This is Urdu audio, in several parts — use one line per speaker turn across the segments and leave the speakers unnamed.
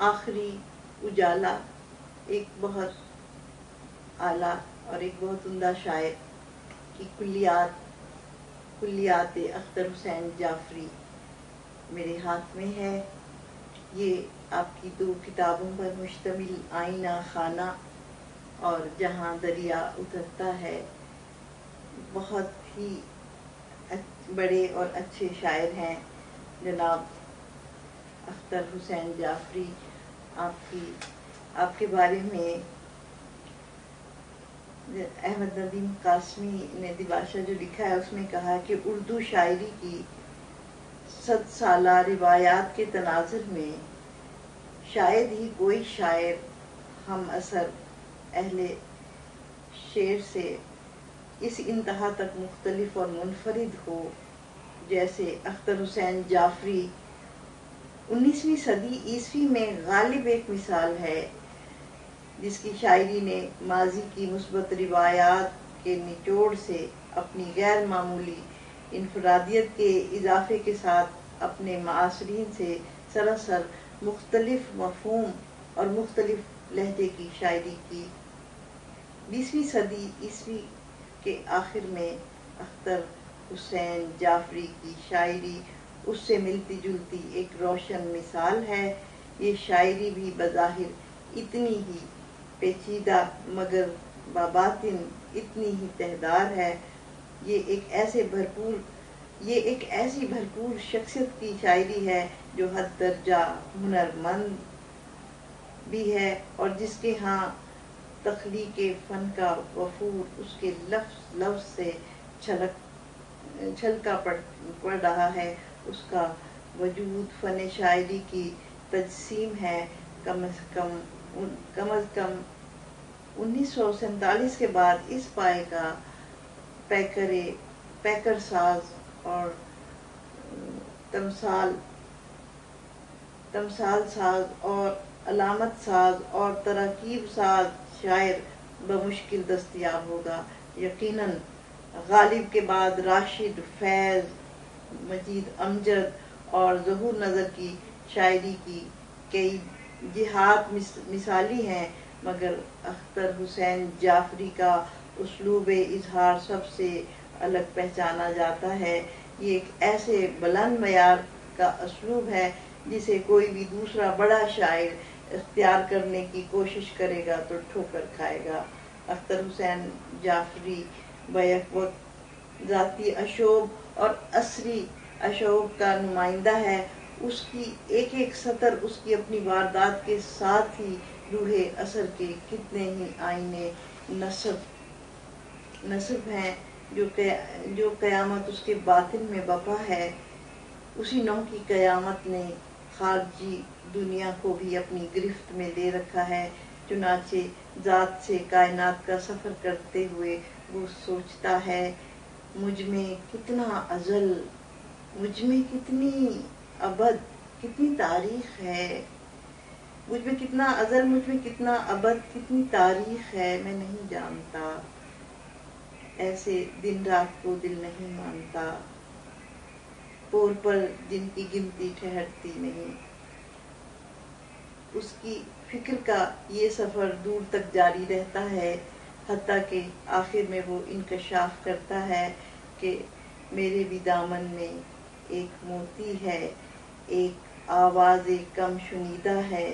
آخری اجالا، ایک بہت اعلیٰ اور ایک بہت عمدہ شاعر کی کلیات اختر حسین جعفری میرے ہاتھ میں ہے۔ یہ آپ کی 2 کتابوں پر مشتمل آئینہ خانہ اور جہاں دریا اترتا ہے، بہت ہی بڑے اور اچھے شاعر ہیں جناب اختر حسین جعفری۔ آپ کے بارے میں احمد ندیم قاسمی نے دیباشا جو لکھا ہے اس میں کہا کہ اردو شاعری کی 100 سالہ روایات کے تناظر میں شاید ہی کوئی شاعر ہم اثر اہل شعر سے اس انتہا تک مختلف اور منفرد ہو جیسے اختر حسین جعفری۔ 19ویں صدی عیسوی میں غالب ایک مثال ہے جس کی شاعری نے ماضی کی مثبت روایات کے نچوڑ سے اپنی غیر معمولی انفرادیت کے اضافے کے ساتھ اپنے معاصرین سے سراسر مختلف مفہوم اور مختلف لہجے کی شاعری کی۔ 20ویں صدی عیسوی کے آخر میں اختر حسین جعفری کی شاعری اس سے ملتی جلتی ایک روشن مثال ہے۔ یہ شاعری بھی بظاہر اتنی ہی پیچیدہ مگر بباطن اتنی ہی تہدار ہے۔ یہ ایک ایسی بھرپور شخصیت کی شاعری ہے جو حد درجہ ہنرمند بھی ہے اور جس کے ہاں تخلیق فن کا وفور اس کے لفظ لفظ سے چھلکا پڑ رہا ہے۔ اس کا وجود فن شاعری کی تجسیم ہے۔ کم از کم 1947 کے بعد اس پائے کا پیکر ساز اور تمثال ساز اور علامت ساز اور تراکیب ساز شاعر بمشکل دستیاب ہوگا۔ یقیناً غالب کے بعد راشد، فیض، مجید امجد اور ظہور نظر کی شاعری کی کئی جہات مثالی ہیں، مگر اختر حسین جعفری کا اسلوب اظہار سب سے الگ پہچانا جاتا ہے۔ یہ ایک ایسے بلند معیار کا اسلوب ہے جسے کوئی بھی دوسرا بڑا شاعر اختیار کرنے کی کوشش کرے گا تو ٹھوکر کھائے گا۔ اختر حسین جعفری بیک وقت ذاتی اشوب اور عصری اشوب کا نمائندہ ہے۔ اس کی ایک ایک سطر اس کی اپنی واردات کے ساتھ ہی روح اثر کے کتنے ہی آئینے نصب ہیں۔ جو قیامت اس کے باطن میں بپا ہے، اسی نوع کی قیامت نے خارجی دنیا کو بھی اپنی گرفت میں لے رکھا ہے۔ چنانچہ ذات سے کائنات کا سفر کرتے ہوئے وہ سوچتا ہے، مجھ میں کتنا ازل، مجھ میں کتنی ابد، کتنی تاریخ ہے۔ مجھ میں کتنا ازل، مجھ میں کتنا ابد، کتنی تاریخ ہے، میں نہیں جانتا۔ ایسے دن رات کو دل نہیں مانتا، پور پر جن کی گنتی ٹھہرتی نہیں۔ اس کی فکر کا یہ سفر دور تک جاری رہتا ہے، حتیٰ کہ آخر میں وہ انکشاف کرتا ہے کہ میرے بھی دامن میں ایک موتی ہے، ایک آواز کم شنیدہ ہے،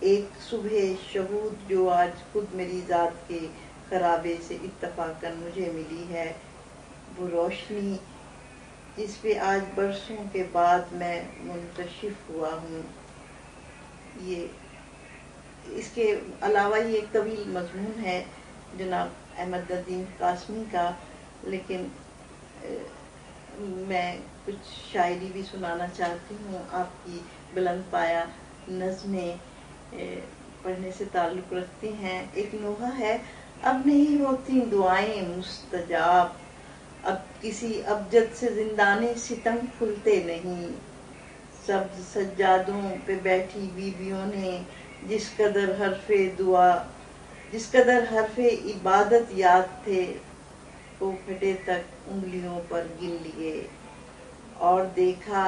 ایک صبح شہود جو آج خود میری ذات کے خرابے سے اتفاقاً مجھے ملی ہے، وہ روشنی جس پہ آج برسوں کے بعد میں منکشف ہوا ہوں۔ اس کے علاوہ یہ ایک طویل مضمون ہے جناب احمد ندیم قاسمی کا، لیکن میں کچھ شاعری بھی سنانا چاہتی ہوں۔ آپ کی بلند پایہ نظمیں پڑھنے سے تعلق رکھتی ہیں۔ ایک نوحہ ہے، اب نہیں ہوتی دعائیں مستجاب، اب کسی ابجد سے زندانے ستم کھلتے نہیں، سبز سجادوں پہ بیٹھی بیویوں نے جس قدر حرف عبادت یاد تھے وہ پھٹے تک انگلیوں پر گن لیے، اور دیکھا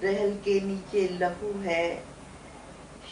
رحل کے نیچے لہو ہے،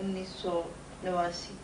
1989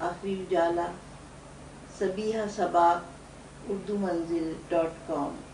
آخری اجالا، سبیحہ صبا، اردو منزل .com